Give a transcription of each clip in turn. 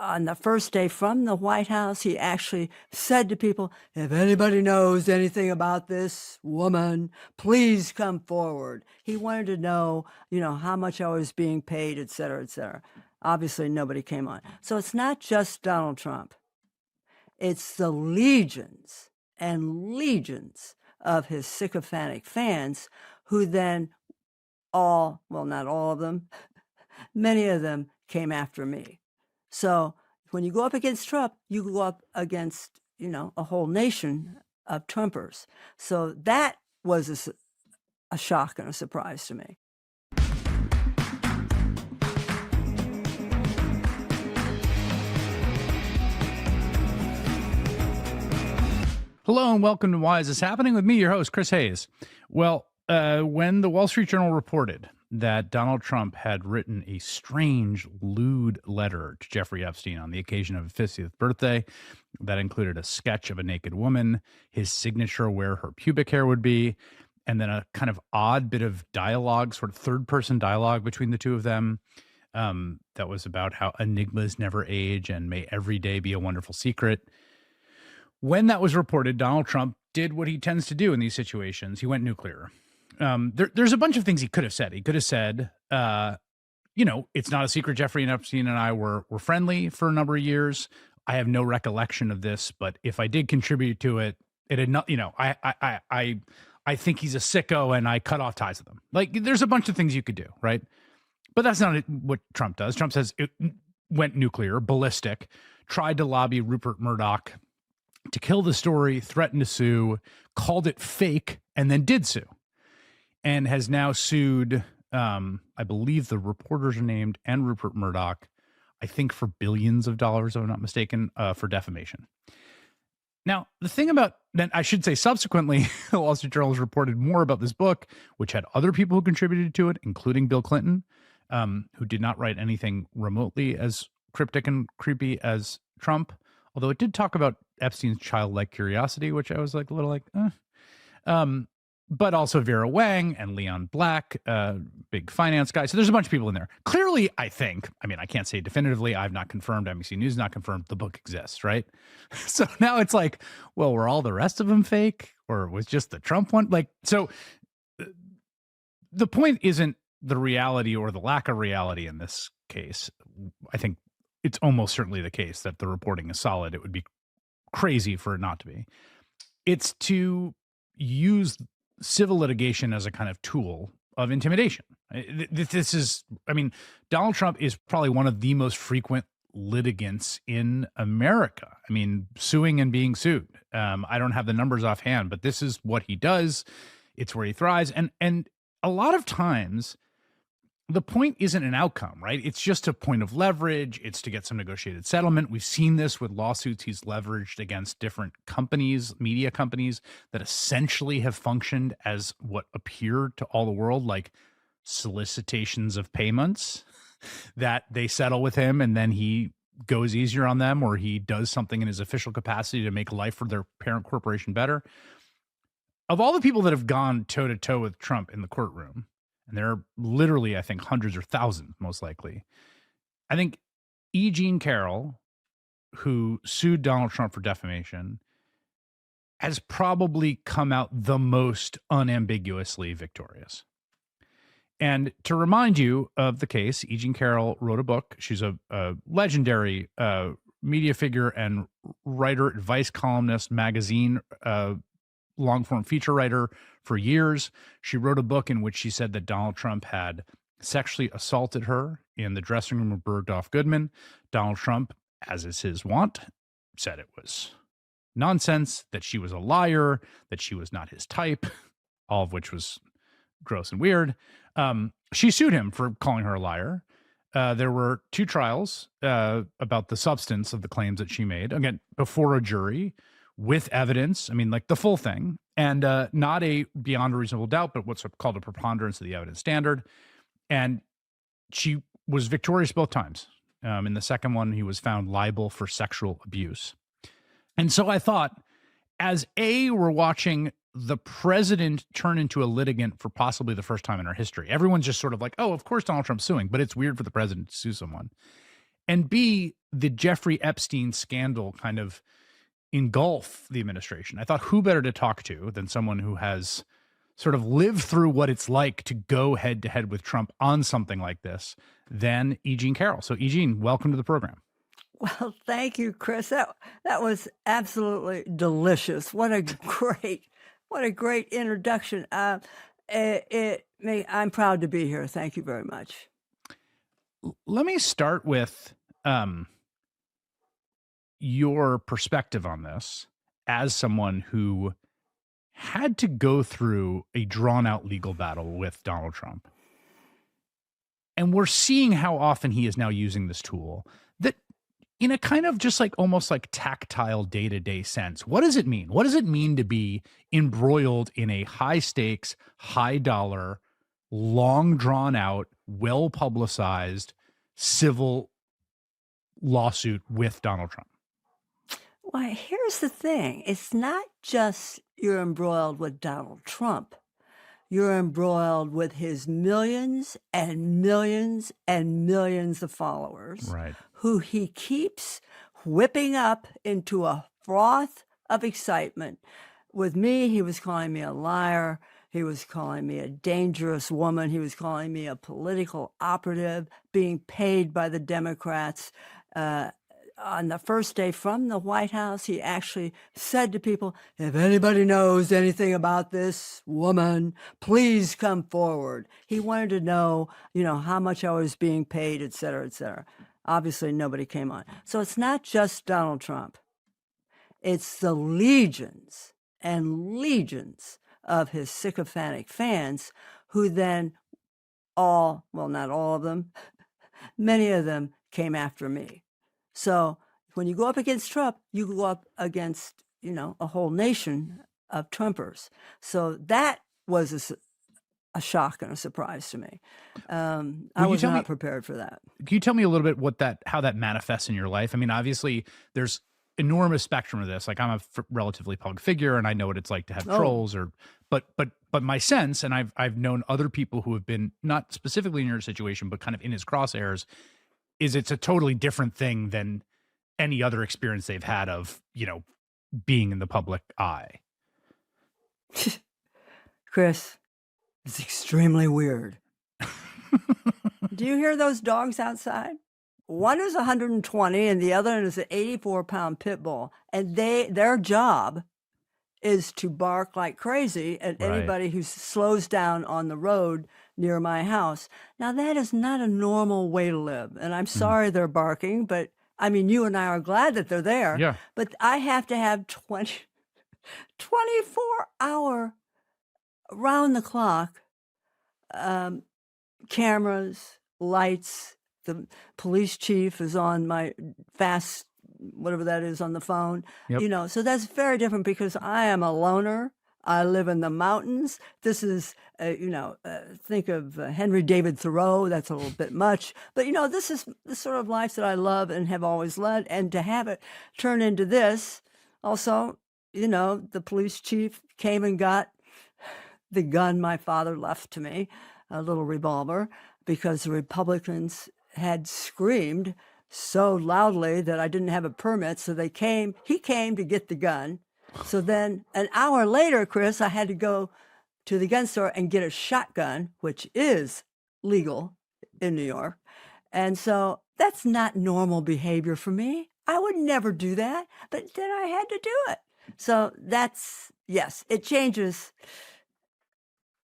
on the first day from the White House, he actually said to people, if anybody knows anything about this woman, please come forward. He wanted to know, how much I was being paid, et cetera, et cetera. Obviously, nobody came on. So it's not just Donald Trump. It's the legions and legions of his sycophantic fans who then not all of them, many of them came after me. So when you go up against Trump, you go up against, a whole nation of Trumpers. So that was a shock and a surprise to me. Hello and welcome to Why Is This Happening? With me, your host, Chris Hayes. Well, when the Wall Street Journal reported that Donald Trump had written a strange, lewd letter to Jeffrey Epstein on the occasion of his 50th birthday that included a sketch of a naked woman, his signature where her pubic hair would be, and then a kind of odd bit of dialogue, sort of third-person dialogue between the two of them, that was about how enigmas never age and may every day be a wonderful secret. When that was reported, Donald Trump did what he tends to do in these situations. He went nuclear. There's a bunch of things he could have said. He could have said, it's not a secret Jeffrey Epstein and I were friendly for a number of years. I have no recollection of this, but if I did contribute to it, it had not, I think he's a sicko and I cut off ties with him. Like, there's a bunch of things you could do, right? But that's not what Trump does. Trump says it went nuclear, ballistic, tried to lobby Rupert Murdoch to kill the story, threatened to sue, called it fake, and then did sue, and has now sued, I believe the reporters are named, and Rupert Murdoch, I think for billions of dollars, if I'm not mistaken, for defamation. Now, the thing about that, I should say subsequently, the Wall Street Journal has reported more about this book, which had other people who contributed to it, including Bill Clinton, who did not write anything remotely as cryptic and creepy as Trump, although it did talk about Epstein's childlike curiosity, which I was like a little like, but also Vera Wang and Leon Black, big finance guy. So there's a bunch of people in there. Clearly, I can't say definitively. I've not confirmed. NBC News not confirmed. The book exists, right? So now it's like, well, were all the rest of them fake, or was just the Trump one? Like, so the point isn't the reality or the lack of reality in this case. I think it's almost certainly the case that the reporting is solid. It would be crazy for it not to be. It's to use civil litigation as a kind of tool of intimidation. Donald Trump is probably one of the most frequent litigants in America. Suing and being sued. I don't have the numbers offhand, but this is what he does. It's where he thrives. And a lot of times, the point isn't an outcome, right? It's just a point of leverage. It's to get some negotiated settlement. We've seen this with lawsuits he's leveraged against different companies, media companies that essentially have functioned as what appeared to all the world like solicitations of payments that they settle with him, and then he goes easier on them, or he does something in his official capacity to make life for their parent corporation better. Of all the people that have gone toe-to-toe with Trump in the courtroom, and there are literally, I think, hundreds or thousands, most likely, I think E. Jean Carroll, who sued Donald Trump for defamation, has probably come out the most unambiguously victorious. And to remind you of the case, E. Jean Carroll wrote a book. She's a legendary media figure and writer, advice columnist, magazine long-form feature writer for years. She wrote a book in which she said that Donald Trump had sexually assaulted her in the dressing room of Bergdorf Goodman. Donald Trump, as is his wont, said it was nonsense, that she was a liar, that she was not his type, all of which was gross and weird. She sued him for calling her a liar. There were two trials about the substance of the claims that she made, again, before a jury, with evidence, like the full thing, and not a beyond a reasonable doubt, but what's called a preponderance of the evidence standard. And she was victorious both times. In the second one, he was found liable for sexual abuse. And so I thought, as we're watching the president turn into a litigant for possibly the first time in our history, everyone's just sort of like, oh, of course Donald Trump's suing, but it's weird for the president to sue someone. And B, the Jeffrey Epstein scandal kind of engulf the administration. I thought who better to talk to than someone who has sort of lived through what it's like to go head to head with Trump on something like this than E. Jean Carroll. So, E. Jean, welcome to the program. Well, thank you, Chris. That was absolutely delicious. What a great introduction. I'm proud to be here. Thank you very much. Let me start with your perspective on this as someone who had to go through a drawn out legal battle with Donald Trump. And we're seeing how often he is now using this tool that in a kind of just like almost like tactile day-to-day sense. What does it mean? What does it mean to be embroiled in a high stakes, high dollar, long drawn out, well publicized civil lawsuit with Donald Trump? Well, here's the thing. It's not just you're embroiled with Donald Trump. You're embroiled with his millions and millions and millions of followers, Right. who he keeps whipping up into a froth of excitement. With me, he was calling me a liar. He was calling me a dangerous woman. He was calling me a political operative being paid by the Democrats. On the first day from the White House, he actually said to people, if anybody knows anything about this woman, please come forward. He wanted to know, how much I was being paid, et cetera, et cetera. Obviously, nobody came on. So it's not just Donald Trump. It's the legions and legions of his sycophantic fans who then not all of them, many of them came after me. So when you go up against Trump, you go up against, a whole nation of Trumpers. So that was a shock and a surprise to me. I was not prepared for that. Can you tell me a little bit how that manifests in your life? I mean, obviously there's enormous spectrum of this. Like I'm a relatively public figure and I know what it's like to have trolls but my sense, and I've known other people who have been not specifically in your situation, but kind of in his crosshairs, is it's a totally different thing than any other experience they've had of, being in the public eye. Chris, it's extremely weird. Do you hear those dogs outside? One is 120 and the other is an 84-pound pit bull. And their job is to bark like crazy at anybody who slows down on the road near my house. Now, that is not a normal way to live. And I'm sorry they're barking, but I mean, you and I are glad that they're there. Yeah. But I have to have 24-hour, round the clock cameras, lights. The police chief is on my fast, whatever that is, on the phone. Yep. So that's very different because I am a loner. I live in the mountains. This is, think of Henry David Thoreau. That's a little bit much. But, this is the sort of life that I love and have always led. And to have it turn into this, also, the police chief came and got the gun my father left to me, a little revolver, because the Republicans had screamed so loudly that I didn't have a permit. So he came to get the gun. So then an hour later, Chris, I had to go to the gun store and get a shotgun, which is legal in New York. And so that's not normal behavior for me. I would never do that, but then I had to do it. So yes, it changes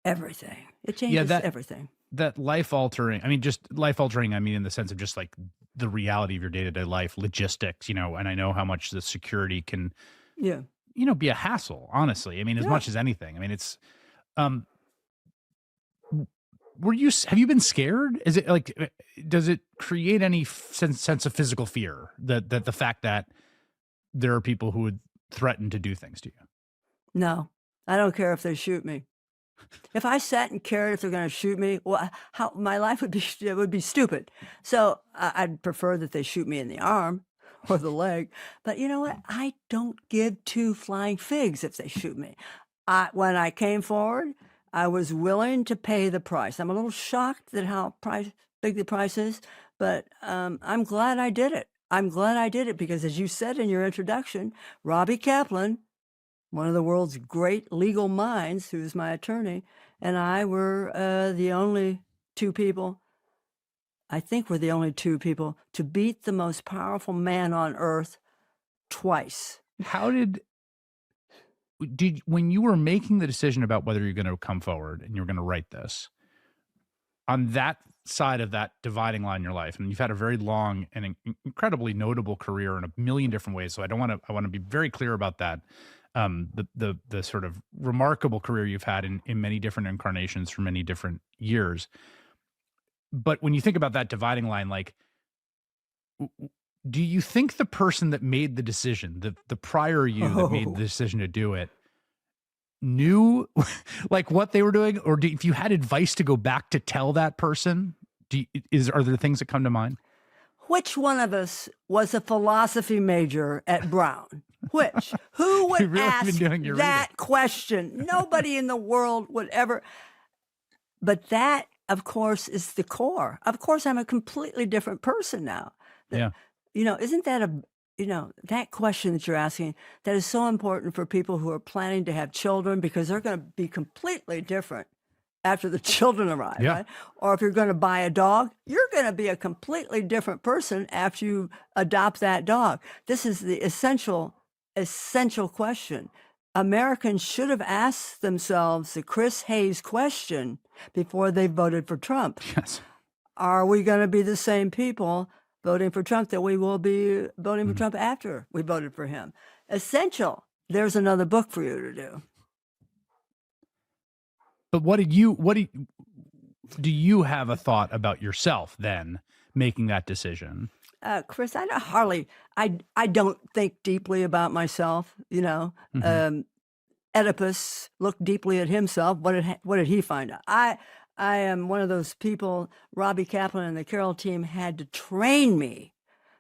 everything. It changes everything. That life-altering, I mean, in the sense of just like the reality of your day-to-day life, logistics, and I know how much the security can, be a hassle, honestly. I mean, as much as anything. I mean, it's, have you been scared? Is it like, does it create any sense of physical fear that the fact that there are people who would threaten to do things to you? No, I don't care if they shoot me. If I sat and cared if they're going to shoot me, how my life would be stupid. So I'd prefer that they shoot me in the arm or the leg. But you know what? I don't give two flying figs if they shoot me. When I came forward, I was willing to pay the price. I'm a little shocked at how big the price is, But I'm glad I did it. I'm glad I did it because, as you said in your introduction, Robbie Kaplan, one of the world's great legal minds, who's my attorney, and I were the only two people, I think we're the only two people, to beat the most powerful man on earth twice. How did when you were making the decision about whether you're going to come forward and you're going to write this, on that side of that dividing line in your life, and you've had a very long and incredibly notable career in a million different ways, so I want to be very clear about that. The sort of remarkable career you've had in many different incarnations for many different years. But when you think about that dividing line, like, do you think the person that made the decision, the prior you that made the decision to do it, knew like what they were doing? Or if you had advice to go back to tell that person, are there things that come to mind? Which one of us was a philosophy major at Brown? Which? Who would You've really been ask doing your that reading. question? Nobody in the world would ever. But that, of course, is the core. Of course, I'm a completely different person now. Yeah. Isn't that that question that you're asking, that is so important for people who are planning to have children, because they're going to be completely different after the children arrive, Yeah. right? Or if you're going to buy a dog, you're going to be a completely different person after you adopt that dog. This is the essential question. Americans should have asked themselves the Chris Hayes question before they voted for Trump. Yes. Are we going to be the same people voting for Trump that we will be voting for Trump after we voted for him? Essential. There's another book for you to do. But do you have a thought about yourself then making that decision? Chris, I don't think deeply about myself. Oedipus looked deeply at himself. What did he find out? I am one of those people. Robbie Kaplan and the Carroll team had to train me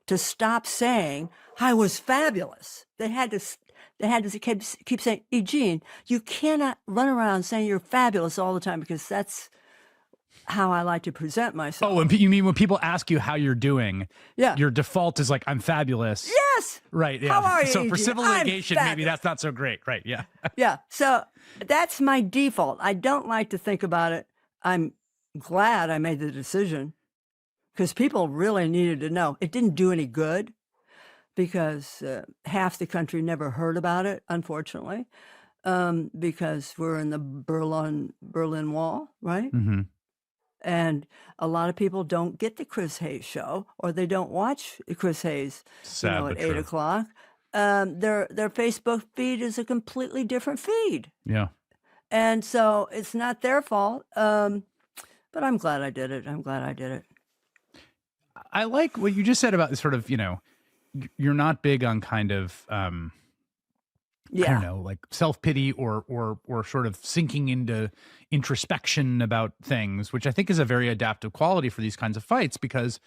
to stop saying I was fabulous. They had to keep saying, Eugene, you cannot run around saying you're fabulous all the time, because that's how I like to present myself. Oh, and you mean when people ask you how you're doing, Yeah. your default is like, I'm fabulous. Yes. Right. Yeah. How are you, So for Eugene? civil I'm litigation, maybe fabulous. that's not so great. Right. Yeah. Yeah. So that's my default. I don't like to think about it. I'm glad I made the decision, because people really needed to know. It didn't do any good, because half the country never heard about it, unfortunately, because we're in the Berlin Wall, right? Mm-hmm. And a lot of people don't get the Chris Hayes show, or they don't watch Chris Hayes, Sad, but at 8 true. o'clock. Their Facebook feed is a completely different feed. Yeah. And so it's not their fault. But I'm glad I did it. I'm glad I did it. I like what you just said about sort of, you're not big on kind of, I don't know, like self-pity or sort of sinking into introspection about things, which I think is a very adaptive quality for these kinds of fights, because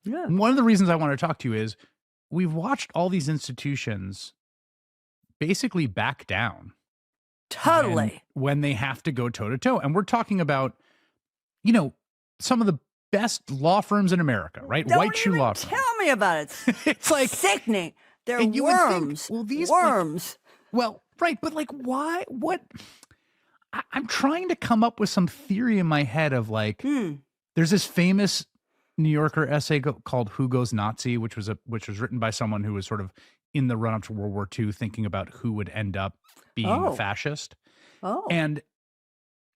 one of the reasons I want to talk to you is we've watched all these institutions basically back down. Totally. When they have to go toe to toe. And we're talking about, some of the best law firms in America, right? Don't White shoe even law firms. tell me about it. It's like Sickening. They're and you would think, worms. well, these worms. well, right, but like, why? What? I'm trying to come up with some theory in my head of like, there's this famous New Yorker essay called "Who Goes Nazi," which was written by someone who was sort of in the run up to World War II, thinking about who would end up being a fascist. Oh. And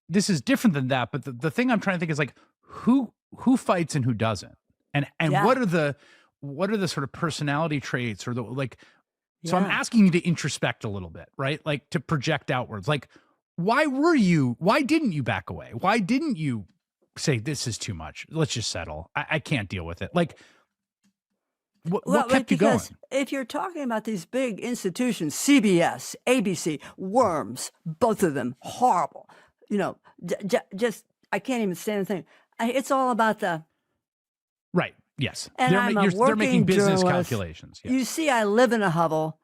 this is different than that, but the thing I'm trying to think is like, who fights and who doesn't, and what are the sort of personality traits or the like. So I'm asking you to introspect a little bit, right? Like to project outwards. Like, why didn't you back away? Why didn't you say this is too much? Let's just settle. I can't deal with it. Like, what kept you going? If you're talking about these big institutions, CBS, ABC, worms, both of them horrible. Just I can't even say anything. It's all about the right. Yes, and they're making business journalist. calculations. Yes. You see, I live in a hovel,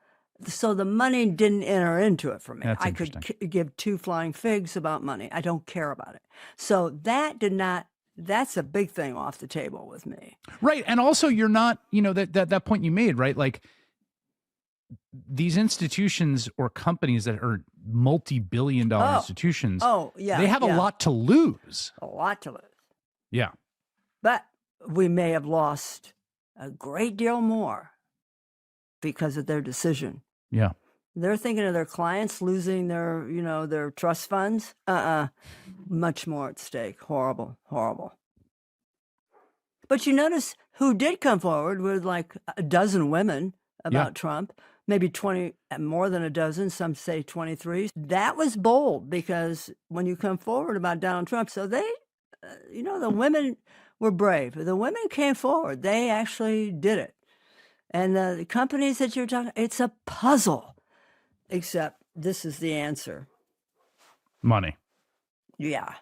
so the money didn't enter into it for me. That's I could give two flying figs about money. I don't care about it. So that did not That's a big thing off the table with me. Right. And also you're not, that point you made, right? Like these institutions or companies that are multi-billion dollar institutions, they have a lot to lose. A lot to lose. Yeah. But we may have lost a great deal more because of their decision. Yeah. They're thinking of their clients losing their, their trust funds. Much more at stake. Horrible, horrible. But you notice who did come forward with like a dozen women about Trump, maybe 20, more than a dozen, some say 23. That was bold because when you come forward about Donald Trump, so they, the women were brave. The women came forward. They actually did it. And the companies that you're talking, it's a puzzle. Except this is the answer. Money. Yeah.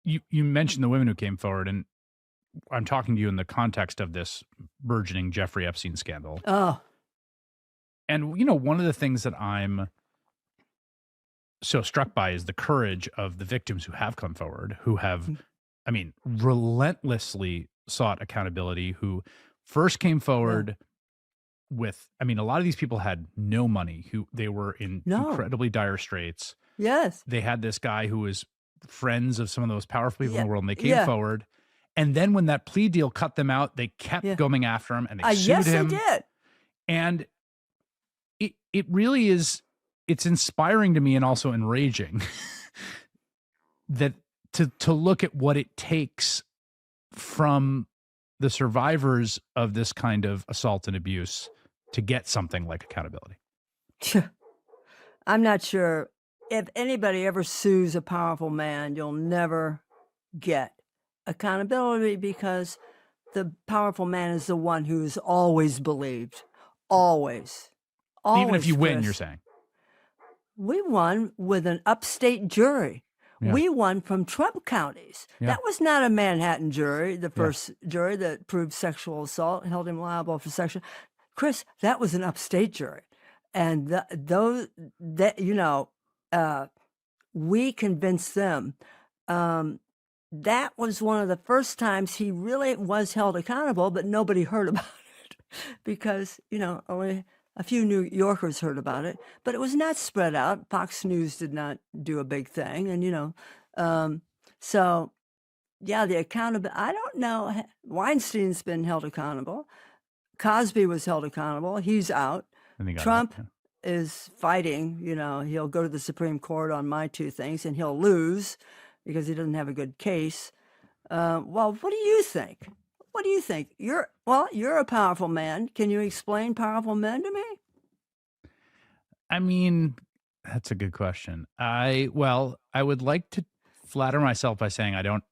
You mentioned the women who came forward, and I'm talking to you in the context of this burgeoning Jeffrey Epstein scandal. Oh. And, one of the things that I'm so struck by is the courage of the victims who have come forward, who have, relentlessly sought accountability, who first came forward with, a lot of these people had no money, who they were in incredibly dire straits. Yes. They had this guy who was friends of some of the most powerful people in the world, and they came forward. And then when that plea deal cut them out, they kept going after him, and they sued him. Yes, they did. And it really is, it's inspiring to me and also enraging that to look at what it takes from the survivors of this kind of assault and abuse to get something like accountability. I'm not sure if anybody ever sues a powerful man, you'll never get accountability because the powerful man is the one who's always believed. Always. Even if you win, you're saying. We won with an upstate jury. Yeah. We won from Trump counties. Yeah. That was not a Manhattan jury, the first jury that proved sexual assault, held him liable for sexual. Chris, that was an upstate jury. And we convinced them. That was one of the first times he really was held accountable, but nobody heard about it because, only a few New Yorkers heard about it, but it was not spread out. Fox News did not do a big thing. And, the accountability, I don't know. Weinstein's been held accountable. Cosby was held accountable. He's out. Trump is fighting, he'll go to the Supreme Court on my two things and he'll lose because he doesn't have a good case. Well, what do you think? What do you think? You're a powerful man. Can you explain powerful men to me? That's a good question. I would like to flatter myself by saying I don't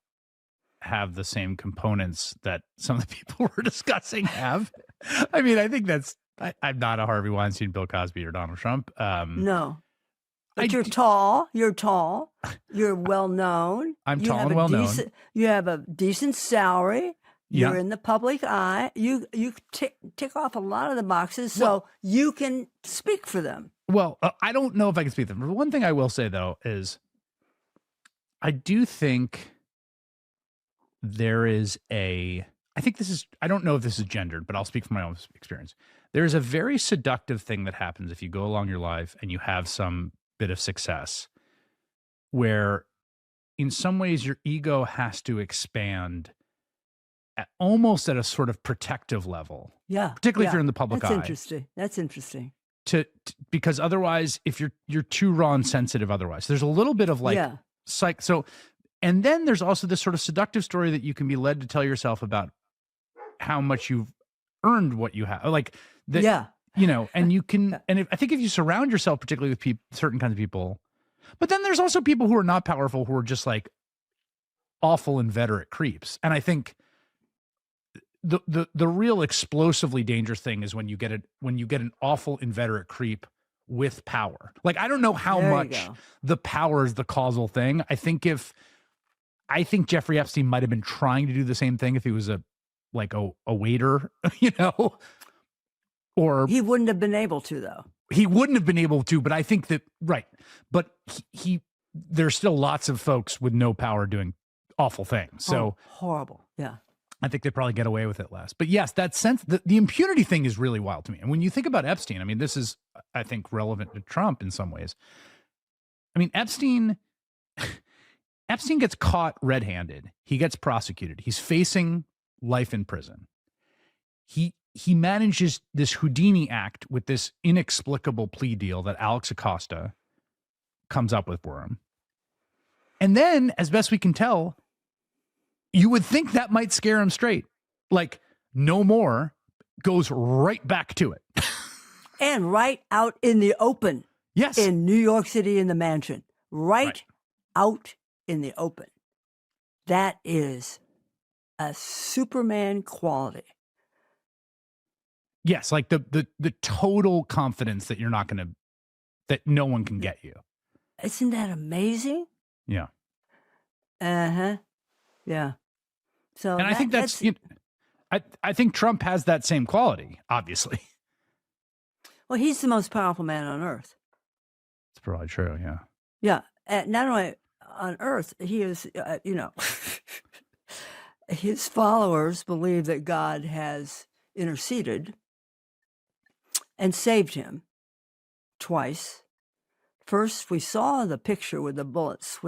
have the same components that some of the people we're discussing have. I think I'm not a Harvey Weinstein, Bill Cosby, or Donald Trump. No. But you're tall. You're well known. I'm tall and well known. You have a decent salary. You're in the public eye. You tick off a lot of the boxes, so you can speak for them. Well, I don't know if I can speak for them. One thing I will say, though, is I do think there is I don't know if this is gendered, but I'll speak from my own experience. There's a very seductive thing that happens if you go along your life and you have some bit of success where in some ways your ego has to expand almost at a sort of protective level. Yeah. Particularly if you're in the public eye. That's interesting. Because otherwise, if you're too raw and sensitive otherwise. There's a little bit of and then there's also this sort of seductive story that you can be led to tell yourself about how much you've earned what you have. And you can, and I think if you surround yourself particularly with certain kinds of people, but then there's also people who are not powerful who are just like awful inveterate creeps. And I think the real explosively dangerous thing is when you get an awful inveterate creep with power. Like, I don't know how much the power is the causal thing. I think Jeffrey Epstein might have been trying to do the same thing if he was a waiter, or he wouldn't have been able to, though. He wouldn't have been able to, but I think that, right. But there's still lots of folks with no power doing awful thing. So horrible. Yeah. I think they probably get away with it less. But yes, that sense, the impunity thing is really wild to me. And when you think about Epstein, I mean, this is, I think, relevant to Trump in some ways. I mean, Epstein gets caught red-handed. He gets prosecuted. He's facing life in prison. He manages this Houdini act with this inexplicable plea deal that Alex Acosta comes up with for him. And then, as best we can tell, you would think that might scare him straight. Like, no more, goes right back to it. And right out in the open. Yes. In New York City in the mansion. Right out in the open. That is a Superman quality. Yes, like the total confidence that you're not going to, that no one can get you. Isn't that amazing? Yeah. Uh-huh. Yeah. So, and I think that's I think Trump has that same quality, obviously. Well, he's the most powerful man on earth. It's probably true, yeah. Yeah. Not only on earth, he is, his followers believe that God has interceded and saved him twice. First, we saw the picture with the bullets,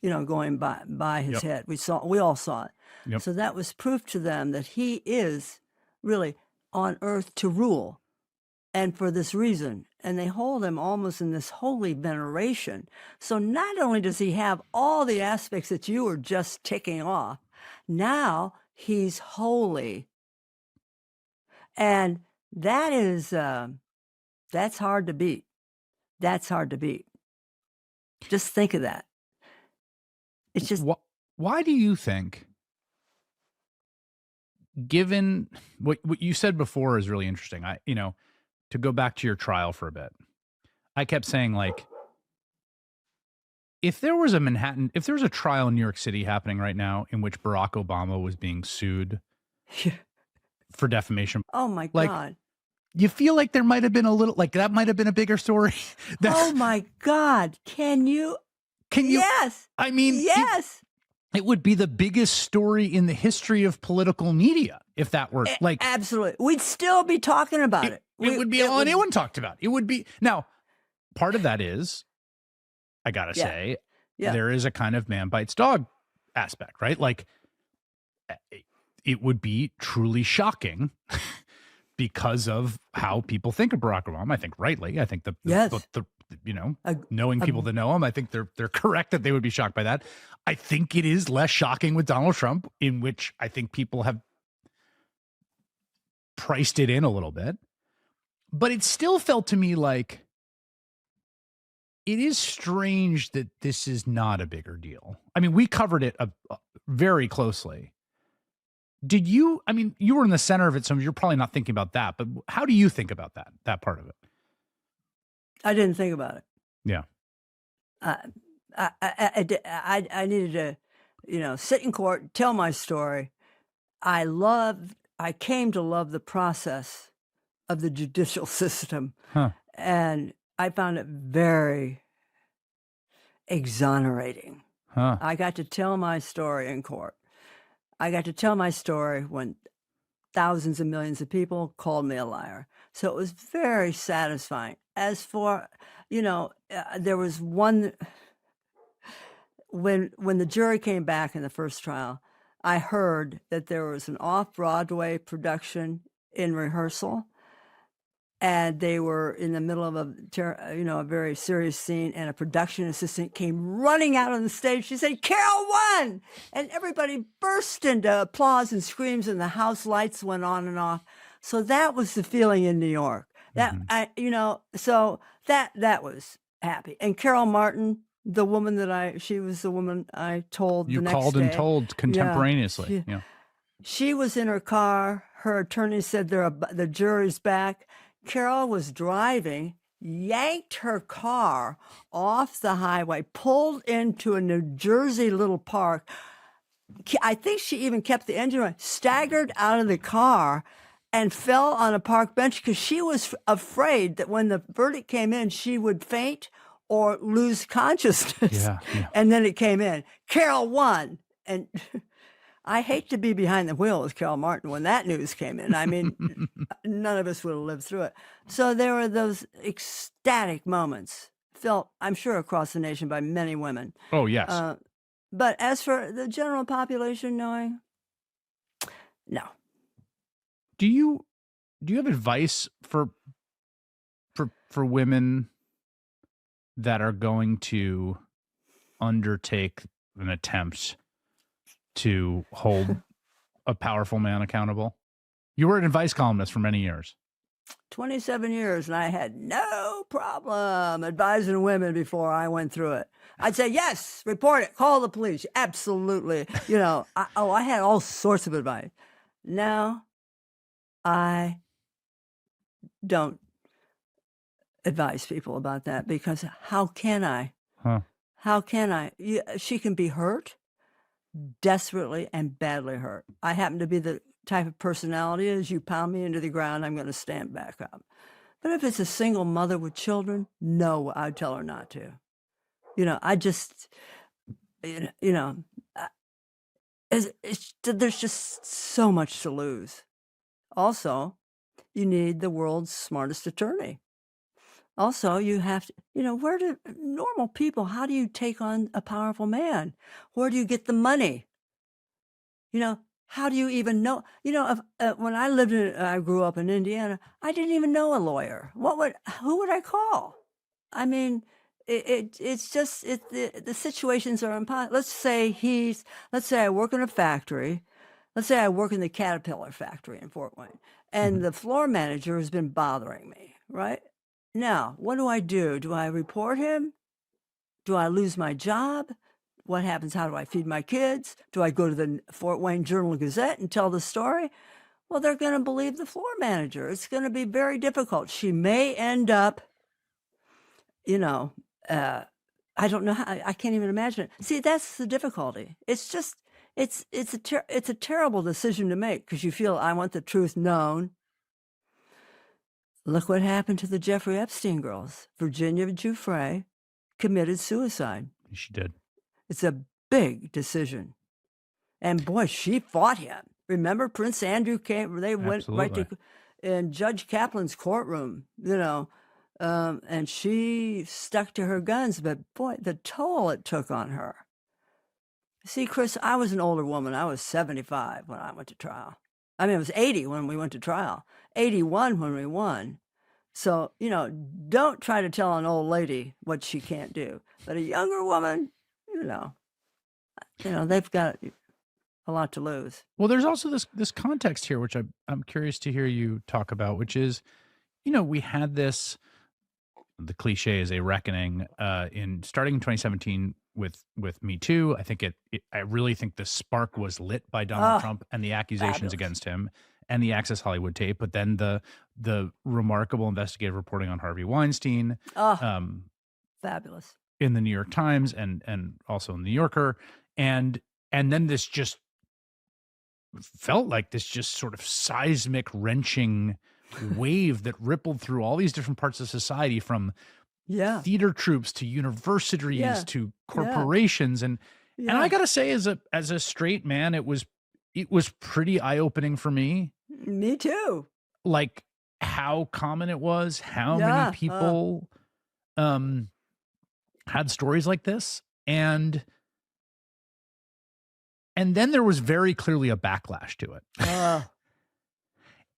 going by his head. We all saw it. Yep. So that was proof to them that he is really on earth to rule, and for this reason. And they hold him almost in this holy veneration. So not only does he have all the aspects that you were just ticking off, now he's holy. And that is, that's hard to beat. That's hard to beat. Just think of that. It's just. Why do you think, given what you said before is really interesting. To go back to your trial for a bit, I kept saying, like, if there was a trial in New York City happening right now in which Barack Obama was being sued for defamation. Oh my God. You feel like there might have been a little, like that might have been a bigger story. Oh my God. Can you? Yes. I mean, yes. It would be the biggest story in the history of political media if that were like. Absolutely. We'd still be talking about it. It would be all anyone talked about. It would be. Now, part of that is, I got to say, there is a kind of man bites dog aspect, right? Like, it would be truly shocking because of how people think of Barack Obama. I think rightly. I think knowing people that know him, I think they're correct that they would be shocked by that. I think it is less shocking with Donald Trump, in which I think people have priced it in a little bit. But it still felt to me like it is strange that this is not a bigger deal. I mean, we covered it very closely. Did you? I mean, you were in the center of it, so you're probably not thinking about that. But how do you think about that part of it? I didn't think about it. Yeah. I needed to, sit in court, tell my story. I came to love the process of the judicial system. And I found it very exonerating. I got to tell my story in court. I got to tell my story when thousands and millions of people called me a liar. So it was very satisfying. As for, there was one, when the jury came back in the first trial, I heard that there was an off-Broadway production in rehearsal, and they were in the middle of a very serious scene, and a production assistant came running out on the stage. She said, "Carol won!" And everybody burst into applause and screams, and the house lights went on and off. So that was the feeling in New York. That so that was happy. And Carol Martin, the woman she was the woman I told you the next called day. And told contemporaneously. She was in her car. Her attorney said the jury's back. Carol was driving, yanked her car off the highway, pulled into a New Jersey little park. I think she even kept the engine running, staggered out of the car, and fell on a park bench because she was afraid that when the verdict came in, she would faint or lose consciousness. Yeah. And then it came in. Carol won. and I hate to be behind the wheel with Carol Martin when that news came in. I mean, none of us would have lived through it. So there were those ecstatic moments felt, I'm sure, across the nation by many women. Oh, yes. But as for the general population knowing, no. Do you have advice for women that are going to undertake an attempt to hold a powerful man accountable? You were an advice columnist for many years. 27 years, and I had no problem advising women before I went through it. I'd say, yes, report it, call the police. Absolutely. I had all sorts of advice. Now, I don't advise people about that because how can I? Huh. How can I? She can be hurt, desperately and badly hurt. I happen to be the type of personality as you pound me into the ground, I'm going to stand back up. But if it's a single mother with children, no, I'd tell her not to. I just, there's just so much to lose. Also, you need the world's smartest attorney. Also, you have to, where do normal people, how do you take on a powerful man? Where do you get the money? How do you even know? When I grew up in Indiana, I didn't even know a lawyer. Who would I call? I mean, it's just, the situations are impossible. Let's say I work in a factory. Let's say I work in the Caterpillar factory in Fort Wayne, and the floor manager has been bothering me, right? Now, what do? Do I report him? Do I lose my job? What happens? How do I feed my kids? Do I go to the Fort Wayne Journal-Gazette and tell the story? Well, they're going to believe the floor manager. It's going to be very difficult. She may end up, I don't know how, I can't even imagine it. See, that's the difficulty. It's just, it's a terrible decision to make because you feel, I want the truth known. Look what happened to the Jeffrey Epstein girls. Virginia Giuffre committed suicide. She did. It's a big decision. And boy, she fought him. Remember Prince Andrew came, they went right to in Judge Kaplan's courtroom, and she stuck to her guns, but boy, the toll it took on her. See, Chris, I was an older woman. I was 75 when I went to trial. I mean, it was 80 when we went to trial, 81 when we won. So, don't try to tell an old lady what she can't do. But a younger woman, they've got a lot to lose. Well, there's also this context here, which I'm curious to hear you talk about, which is, we had this, the cliche is a reckoning starting in 2017 with Me Too. I think I really think the spark was lit by Donald Trump and the accusations against him and the Access Hollywood tape, but then the remarkable investigative reporting on Harvey Weinstein. Fabulous. In the New York Times and also in the New Yorker. And then this just felt like this just sort of seismic wrenching wave that rippled through all these different parts of society, from theater troops to universities to corporations. And I gotta say, as a straight man, it was pretty eye-opening for me. Me too. Like how common it was, how many people had stories like this, and then there was very clearly a backlash to it.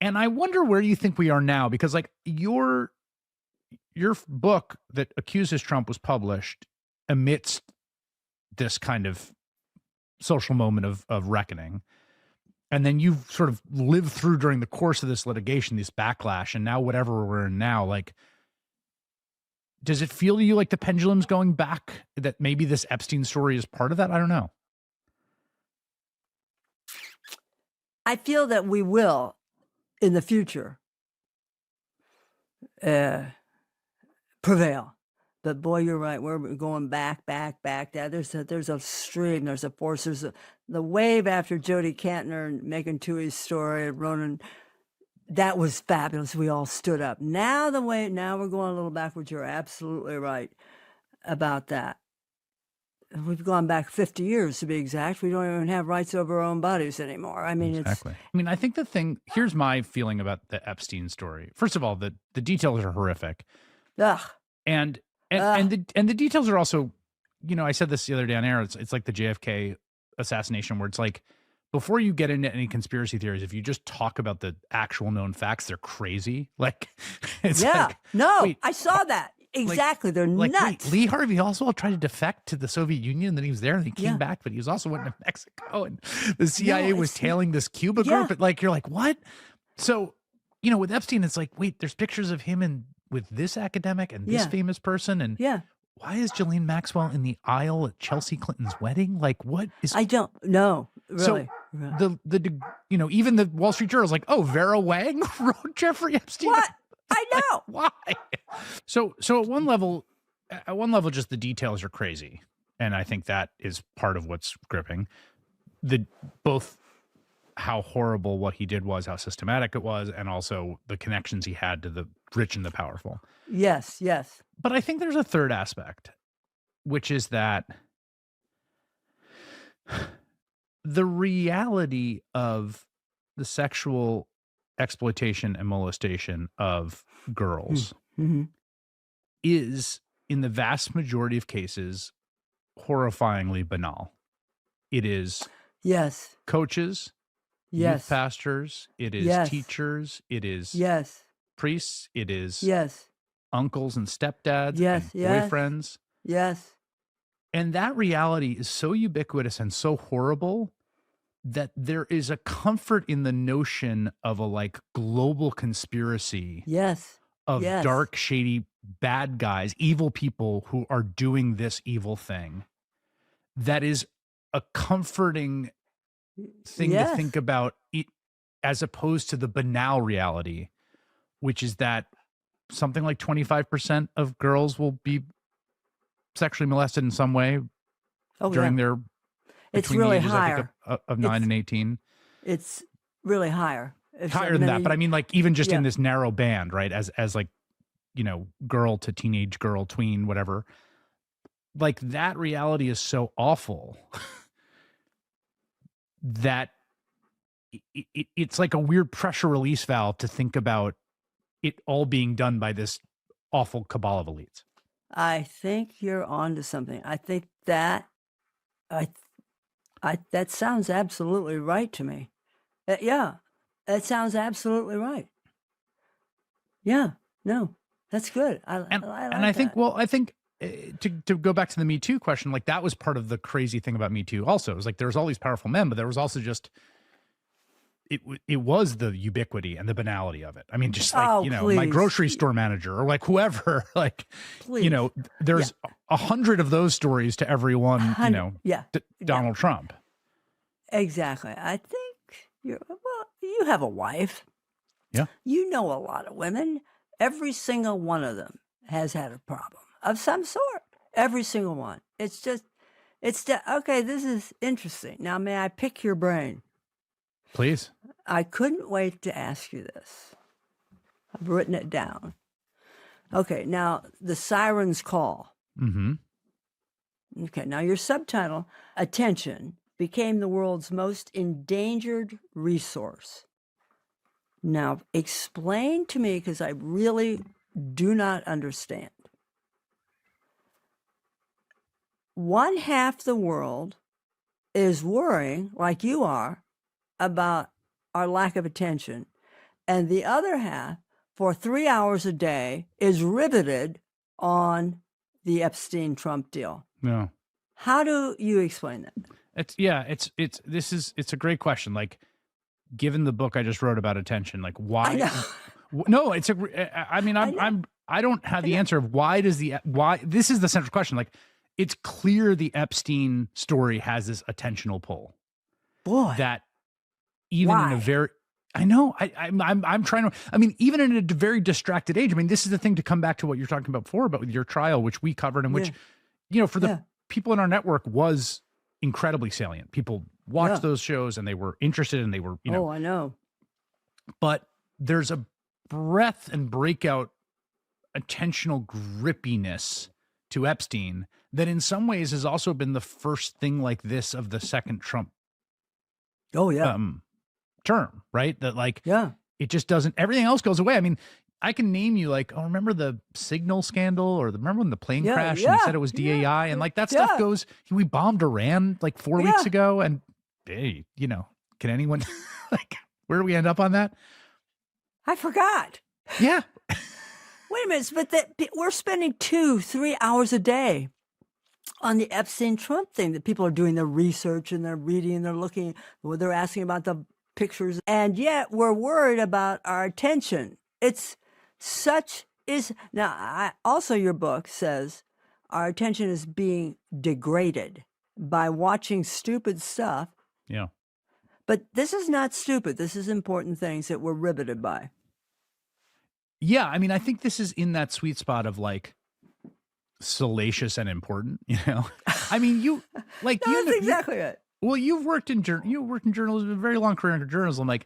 And I wonder where you think we are now, because like your book that accuses Trump was published amidst this kind of social moment of reckoning. And then you've sort of lived through, during the course of this litigation, this backlash, and now whatever we're in now, like, does it feel to you like the pendulum's going back, that maybe this Epstein story is part of that? I don't know. I feel that we will, in the future, prevail. But boy, you're right. We're going back. There's a stream. There's a force. There's the wave after Jody Kantner and Megan Twohey's story, Ronan. That was fabulous. We all stood up. Now we're going a little backwards. You're absolutely right about that. we've gone back 50 years to be exact. We don't even have rights over our own bodies anymore. I mean, Exactly. I mean, I think here's my feeling about the Epstein story. First of all, the details are horrific. ugh, And ugh, the details are also, I said this the other day on air. It's like the JFK assassination, where it's like, before you get into any conspiracy theories, if you just talk about the actual known facts, they're crazy. Like, it's yeah, like, no, wait, I saw that. Exactly. They're like, nuts. wait, Lee Harvey Oswald tried to defect to the Soviet Union, and then he was there and he came Yeah. back, but he was also went to Mexico, and the CIA was it's- tailing this Cuba Yeah. group. But like, you're like, what? So, with Epstein, it's like, wait, there's pictures of him and with this academic and this Yeah. famous person, and Yeah. why is Ghislaine Maxwell in the aisle at Chelsea Clinton's wedding? Like, what is I don't know. Really. so even the Wall Street Journal is like, oh, Vera Wang wrote Jeffrey Epstein. What? I know. Why? So at one level, just the details are crazy, and I think that is part of what's gripping. Both how horrible what he did was, how systematic it was, and also the connections he had to the rich and the powerful. Yes. Yes. But I think there's a third aspect, which is that the reality of the sexual exploitation and molestation of girls Hmm. is, in the vast majority of cases, horrifyingly banal. It is Yes. coaches, youth Yes. pastors, it is Yes. teachers, it is Yes. priests, it is Yes. uncles and stepdads Yes, and yes. boyfriends. Yes. And that reality is so ubiquitous and so horrible that there is a comfort in the notion of a like global conspiracy Yes. of Yes. dark, shady, bad guys, evil people who are doing this evil thing. That is a comforting thing Yes. to think about it, as opposed to the banal reality, which is that something like 25% of girls will be sexually molested in some way Oh, during yeah. their It's between the really ages, I think, higher. of 9 It's- and 18. It's really higher. It's Higher than that, but I mean, like, even just in Yeah. this narrow band, right? As like, girl to teenage girl, tween, whatever. Like, that reality is so awful that it's like a weird pressure release valve to think about it all being done by this awful cabal of elites. I think you're onto something. I think that that sounds absolutely right to me. Yeah, that sounds absolutely right. Yeah, no, that's good. I like I think, that. well, I think to go back to the Me Too question, like, that was part of the crazy thing about Me Too also. It was like, there was all these powerful men, but there was also just, it was the ubiquity and the banality of it. I mean, just like, Oh, my please. grocery store manager or like whoever, like, Please. there's 100 of those stories to everyone, Yeah, Donald Trump. exactly. I think you have a wife. Yeah. You know a lot of women. Every single one of them has had a problem of some sort. Every single one. It's okay, this is interesting. Now, may I pick your brain? Please. I couldn't wait to ask you this. I've written it down. Okay, now the siren's call. Mm-hmm. Okay, now your subtitle, Attention, became the world's most endangered resource. Now, explain to me, because I really do not understand. One half the world is worrying, like you are, about our lack of attention, and the other half, for 3 hours a day, is riveted on the Epstein-Trump deal. No. How do you explain that? It's a great question. Like, given the book I just wrote about attention, like, why? I know. No, I don't have the answer of why this is the central question. Like, it's clear the Epstein story has this attentional pull Boy, that even in a Why? very, I know, I'm trying to, I mean, even in a very distracted age, I mean, this is the thing, to come back to what you're talking about before, about with your trial, which we covered, and which, for the Yeah. people in our network was incredibly salient. People watched Yeah. those shows and they were interested, and they were, Oh, I know. but there's a breadth and breakout attentional grippiness to Epstein that in some ways has also been the first thing like this of the second Trump Oh yeah, term, right? That like yeah, it just doesn't, everything else goes away. I mean, I can name you like, oh, remember the signal scandal, or remember when the plane yeah, crashed and he said yeah, it was yeah, DAI, and like that stuff yeah, goes, we bombed Iran like 4 weeks yeah. ago, and hey, you know, can anyone like, where do we end up on that? I forgot. Yeah. Wait a minute, but we're spending 2-3 hours a day on the Epstein Trump thing. That people are doing their research and they're reading and they're looking, they're asking about the pictures, and yet we're worried about our attention. It's such is now. Also, your book says our attention is being degraded by watching stupid stuff. Yeah. But this is not stupid. This is important things that we're riveted by. Yeah. I mean, I think this is in that sweet spot of like salacious and important, you know? I mean, you like, No, you know, that's exactly it. well, you've worked in journalism, a very long career in journalism. Like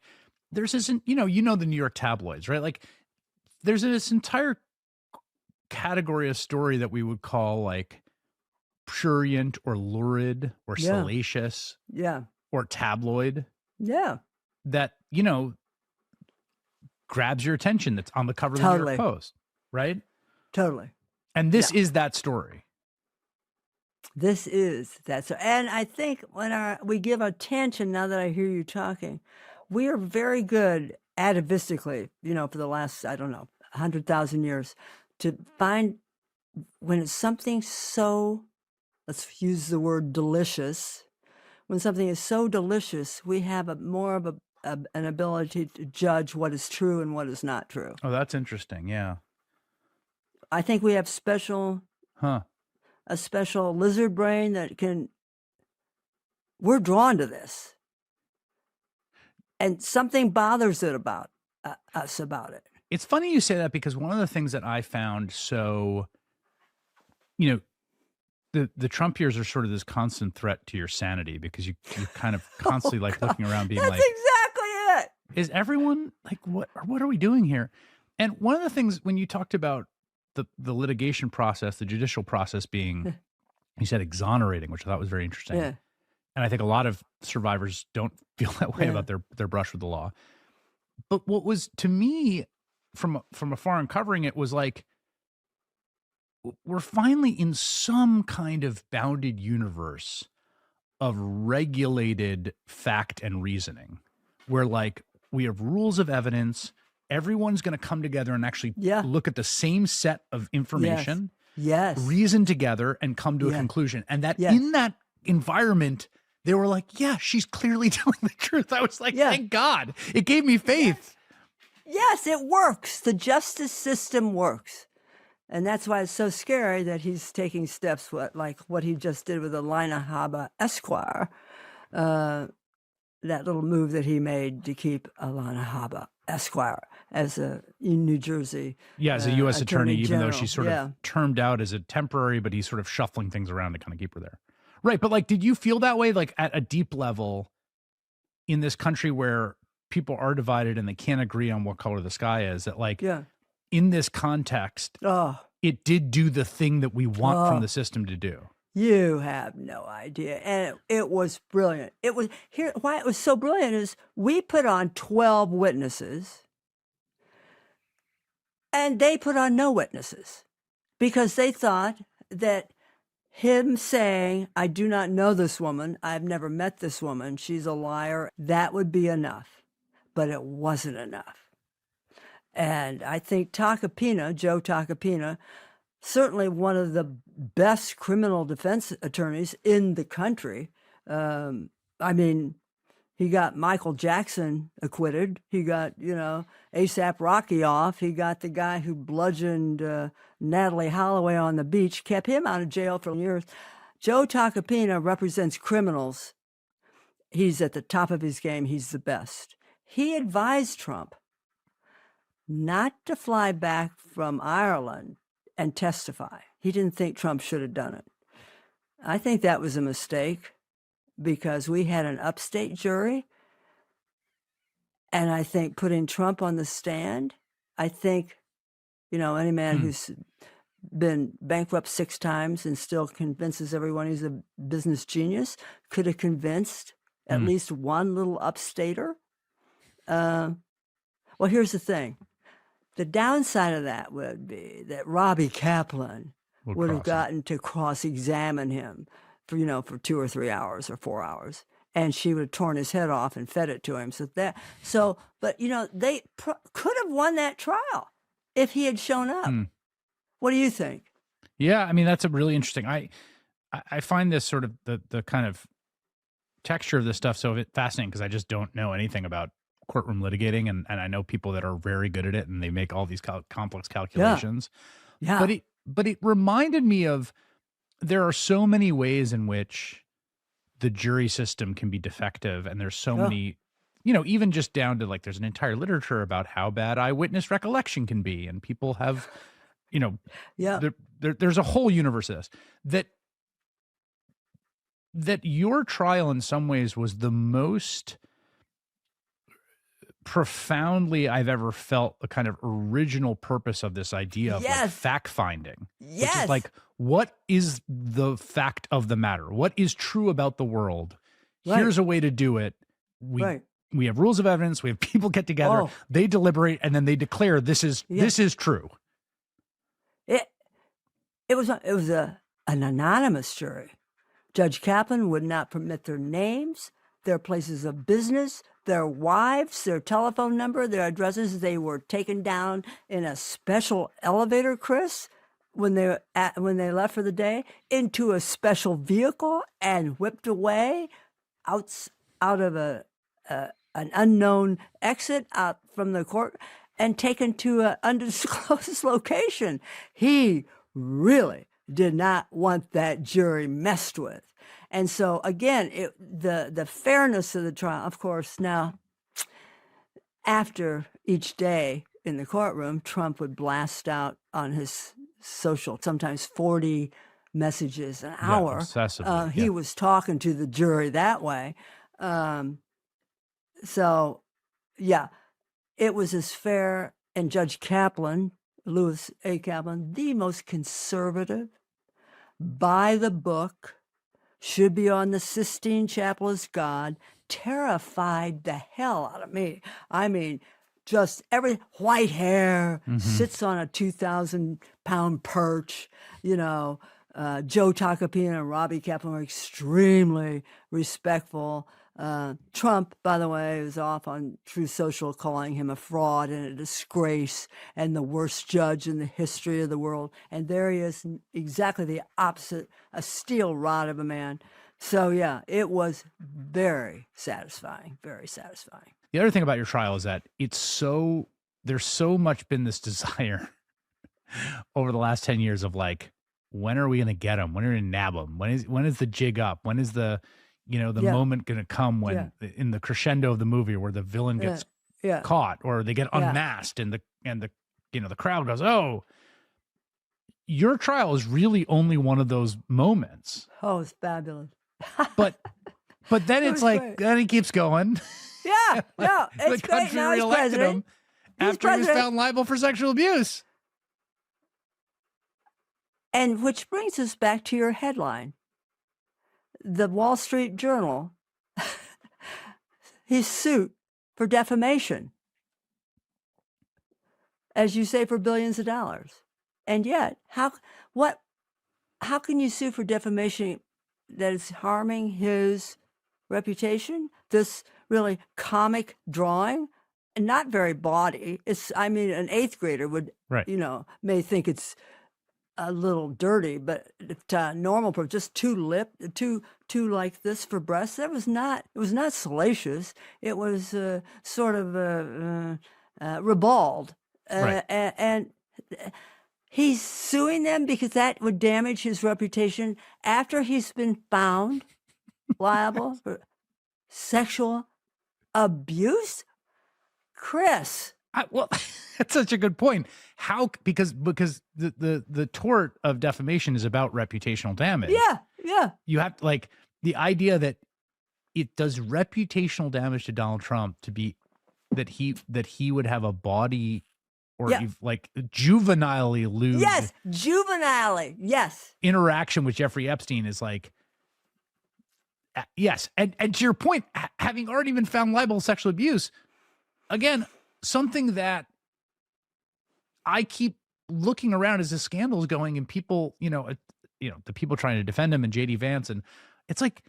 there's this, you know the New York tabloids, right? Like there's this entire category of story that we would call like prurient or lurid or Yeah. salacious Yeah. or tabloid Yeah. that, you know, grabs your attention, that's on the cover of the New Totally. York Post, right? Totally. And this is that story. This is that. So, and I think when we give attention, now that I hear you talking, we are very good atavistically, you know, for the last, I don't know, 100,000 years to find when it's something so, let's use the word delicious. When something is so delicious, we have more of an ability to judge what is true and what is not true. Oh, that's interesting. Yeah. I think we have a special lizard brain that we're drawn to this. And something bothers it about us about it. It's funny you say that, because one of the things that I found so, you know, the Trump years are sort of this constant threat to your sanity, because you're kind of constantly like looking around being That's like, exactly it. is everyone like, what are we doing here? And one of the things when you talked about the litigation process, the judicial process being, you said exonerating, which I thought was very interesting. Yeah. And I think a lot of survivors don't feel that way Yeah. about their brush with the law. But what was, to me, from afar and covering it, was like, we're finally in some kind of bounded universe of regulated fact and reasoning, where like we have rules of evidence. Everyone's going to come together and actually Yeah. look at the same set of information, Yes. reason together, and come to a Yeah. conclusion. And that Yes. in that environment, they were like, yeah, she's clearly telling the truth. I was like, Yeah. thank God. It gave me faith. Yes, it works. The justice system works. And that's why it's so scary that he's taking steps like what he just did with Alina Habba Esquire, that little move that he made to keep Alina Habba Esquire in New Jersey. Yeah, as a U.S. attorney, even though General. she's sort Yeah. of termed out as a temporary, but he's sort of shuffling things around to kind of keep her there. Right. But like, did you feel that way, like at a deep level in this country where people are divided and they can't agree on what color the sky is, that like Yeah. in this context, Oh, it did do the thing that we want from Oh. the system to do? you have no idea. And it was brilliant. Why it was so brilliant is we put on 12 witnesses and they put on no witnesses because they thought that him saying, I do not know this woman, I've never met this woman, she's a liar, that would be enough. But it wasn't enough. And I think Joe Tacopina, certainly one of the best criminal defense attorneys in the country. I mean, he got Michael Jackson acquitted. He got, A$AP Rocky off. He got the guy who bludgeoned Natalie Holloway on the beach, kept him out of jail for years. Joe Tacopina represents criminals. He's at the top of his game. He's the best. He advised Trump not to fly back from Ireland and testify. He didn't think Trump should have done it. I think that was a mistake because we had an upstate jury. And I think putting Trump on the stand, I think, any man who's been bankrupt 6 times and still convinces everyone he's a business genius, could have convinced at Mm. least one little upstater. Well, here's the thing. The downside of that would be that Robbie Kaplan would have cross him. gotten to cross-examine him for, for 2 or 3 hours or 4 hours, and she would have torn his head off and fed it to him. But they could have won that trial if he had shown up. What do you think? Yeah, I mean, that's a really interesting. I find this sort of the kind of texture of this stuff so fascinating because I just don't know anything about courtroom litigating, and I know people that are very good at it, and they make all these complex calculations. Yeah. But it reminded me of, there are so many ways in which the jury system can be defective, and there's so many, even just down to like, there's an entire literature about how bad eyewitness recollection can be, and people have, there's a whole universe of this that your trial in some ways was the most profoundly I've ever felt the kind of original purpose of this idea of like fact finding. Yes. Which is like, what is the fact of the matter? What is true about the world? Right. Here's a way to do it. We have rules of evidence. We have people get together, they deliberate, and then they declare this is true. It was an anonymous jury. Judge Kaplan would not permit their names, their places of business, their wives, their telephone number, their addresses. They were taken down in a special elevator, Chris, when they left for the day, into a special vehicle and whipped away out of an unknown exit out from the court and taken to an undisclosed location. He really did not want that jury messed with. And so, again, the fairness of the trial, of course, now, after each day in the courtroom, Trump would blast out on his social, sometimes 40 messages an hour. Obsessively, he was talking to the jury that way. So, yeah, it was as fair. And Judge Kaplan, Louis A. Kaplan, the most conservative, by the book, should be on the Sistine Chapel as God, terrified the hell out of me. I mean, just every white hair, sits on a 2,000-pound perch. Joe Tacopina and Robbie Kaplan were extremely respectful. Trump, by the way, was off on Truth Social calling him a fraud and a disgrace and the worst judge in the history of the world. And there he is, exactly the opposite, a steel rod of a man. So, yeah, it was very satisfying, very satisfying. The other thing about your trial is that there's so much been this desire over the last 10 years of like, when are we going to get him? When are we going to nab him? When is the jig up? When is the moment going to come when in the crescendo of the movie where the villain gets caught or they get unmasked and the crowd goes, oh, your trial is really only one of those moments. Oh, it's fabulous. But then it's like, great. Then he keeps going. Yeah. No, it's the country great. reelected him after he was found liable for sexual abuse. And which brings us back to your headline. The Wall Street Journal, his suit for defamation, as you say, for billions of dollars. And yet, how can you sue for defamation that is harming his reputation? This really comic drawing, and not very bawdy. An 8th grader would, may think it's a little dirty, but normal, just two like this for breasts. It was not salacious. It was sort of ribald. And he's suing them because that would damage his reputation after he's been found liable for sexual abuse. Chris. Well, that's such a good point. How, because the tort of defamation is about reputational damage. Yeah. You have to, like, the idea that it does reputational damage to Donald Trump to be that he would have a body or Yeah. you've like juvenilely lewd Yes, juvenile. Yes. interaction with Jeffrey Epstein is like, yes. And to your point, having already been found liable of sexual abuse, again, something that I keep looking around as the scandal's going and people, the people trying to defend him and JD Vance. And it's like,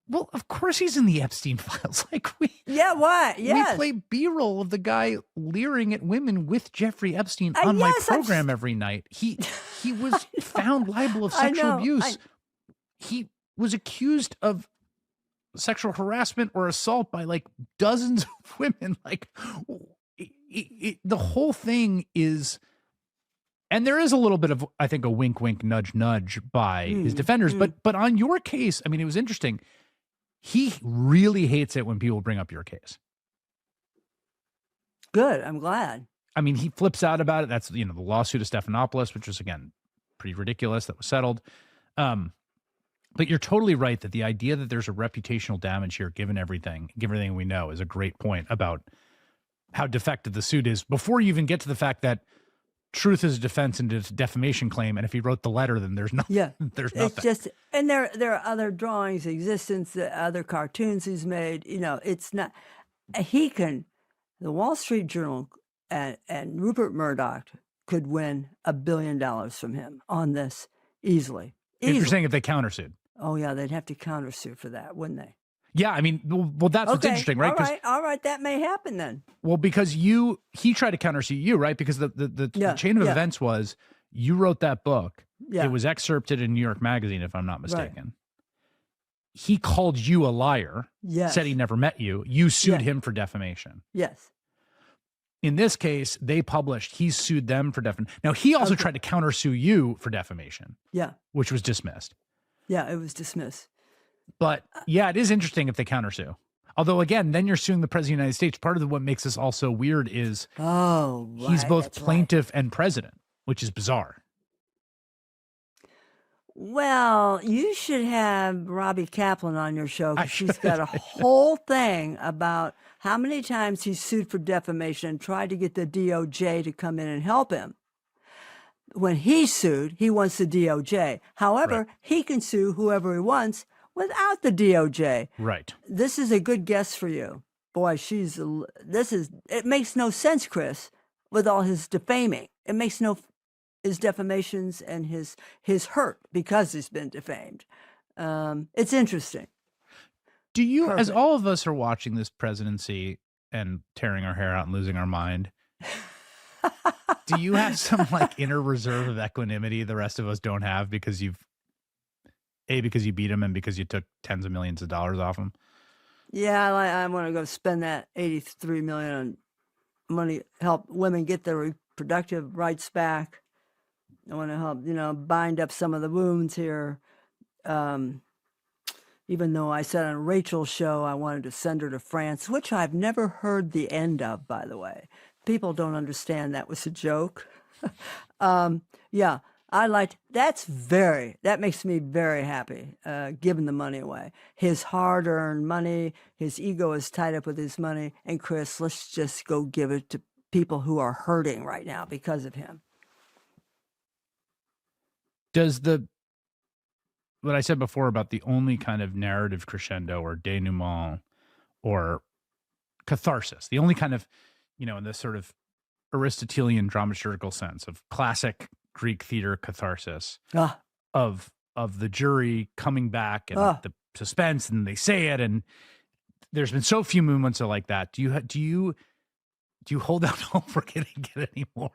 well, of course he's in the Epstein files. Like Yeah, what? Yes. we play B-roll of the guy leering at women with Jeffrey Epstein on my yes, program every night. He was found liable of sexual abuse. He was accused of sexual harassment or assault by like dozens of women. Like the whole thing is, and there is a little bit of, I think, a wink, wink, nudge, nudge by his defenders. But on your case, I mean, it was interesting. He really hates it when people bring up your case. Good. I'm glad. I mean, he flips out about it. That's, the lawsuit of Stephanopoulos, which was, again, pretty ridiculous. That was settled. But you're totally right that the idea that there's a reputational damage here, given everything we know, is a great point about how defective the suit is before you even get to the fact that truth is a defense in a defamation claim. And if he wrote the letter, then there's nothing. Yeah. There's nothing. It's just, and there are other drawings, existence, other cartoons he's made. It's not, the Wall Street Journal and Rupert Murdoch could win $1 billion from him on this easily. If you're saying if they countersued. Oh, yeah, they'd have to countersue for that, wouldn't they? Yeah, I mean, well, that's what's interesting, right? All right, that may happen then. Well, because he tried to countersue you, right? Because the chain of events was you wrote that book. Yeah. It was excerpted in New York Magazine, if I'm not mistaken. Right. He called you a liar, said he never met you. You sued him for defamation. Yes. In this case, they published, he sued them for defamation. Now, he also tried to countersue you for defamation. Yeah. Which was dismissed. Yeah, it was dismissed. But yeah, it is interesting if they countersue. Although, again, then you're suing the president of the United States. Part of what makes this all so weird is he's both plaintiff and president, which is bizarre. Well, you should have Robbie Kaplan on your show because she's got a whole thing about how many times he's sued for defamation and tried to get the DOJ to come in and help him. When he sued, he wants the DOJ. However, he can sue whoever he wants without the DOJ. Right. This is a good guess for you. Boy, it makes no sense, Chris, with all his defaming. It makes his defamations and his hurt because he's been defamed. It's interesting. Do you, as all of us are watching this presidency and tearing our hair out and losing our mind, do you have some like inner reserve of equanimity the rest of us don't have because you beat him and because you took tens of millions of dollars off him? Yeah, I want to go spend that $83 million on money, help women get their reproductive rights back. I want to help, bind up some of the wounds here. Even though I said on Rachel's show I wanted to send her to France, which I've never heard the end of, by the way. People don't understand that was a joke. Yeah, that makes me very happy, giving the money away. His hard-earned money, his ego is tied up with his money. And Chris, let's just go give it to people who are hurting right now because of him. Does what I said before about the only kind of narrative crescendo or denouement or catharsis, the only kind of, in this sort of Aristotelian dramaturgical sense of classic Greek theater catharsis of the jury coming back and the suspense and they say it, and there's been so few moments like that. Do you hold out hope we're gonna get any more?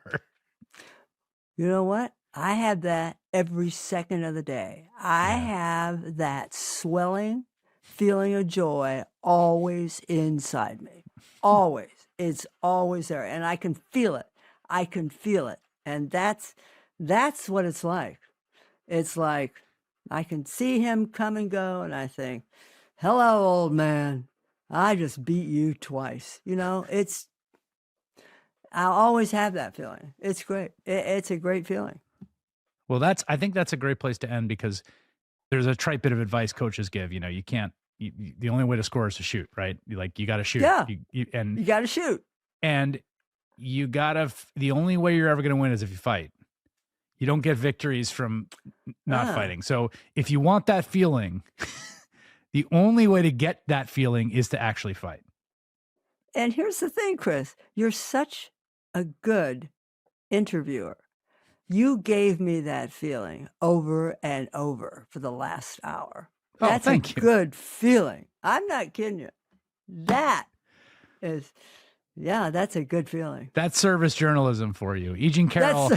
You know what? I have that every second of the day. I have that swelling feeling of joy always inside me. Always. It's always there. And I can feel it. And that's what it's like. It's like I can see him come and go and I think, hello, old man. I just beat you twice. I always have that feeling. It's great. It's a great feeling. Well, I think that's a great place to end because there's a trite bit of advice coaches give. You can't. The only way to score is to shoot, right? You got to shoot. Yeah. You got to shoot. And you gotta, the only way you're ever going to win is if you fight. You don't get victories from not fighting. So if you want that feeling, the only way to get that feeling is to actually fight. And here's the thing, Chris, you're such a good interviewer. You gave me that feeling over and over for the last hour. That's thank you. Good feeling. I'm not kidding you. That is, yeah, that's a good feeling. That's service journalism for you. E. Jean Carroll.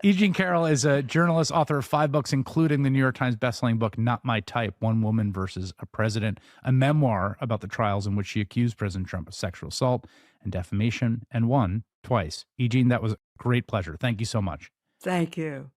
E. Jean Carroll is a journalist, author of 5 books, including the New York Times bestselling book, Not My Type, One Woman versus a President, a memoir about the trials in which she accused President Trump of sexual assault and defamation and won twice. E. Jean, that was a great pleasure. Thank you so much. Thank you.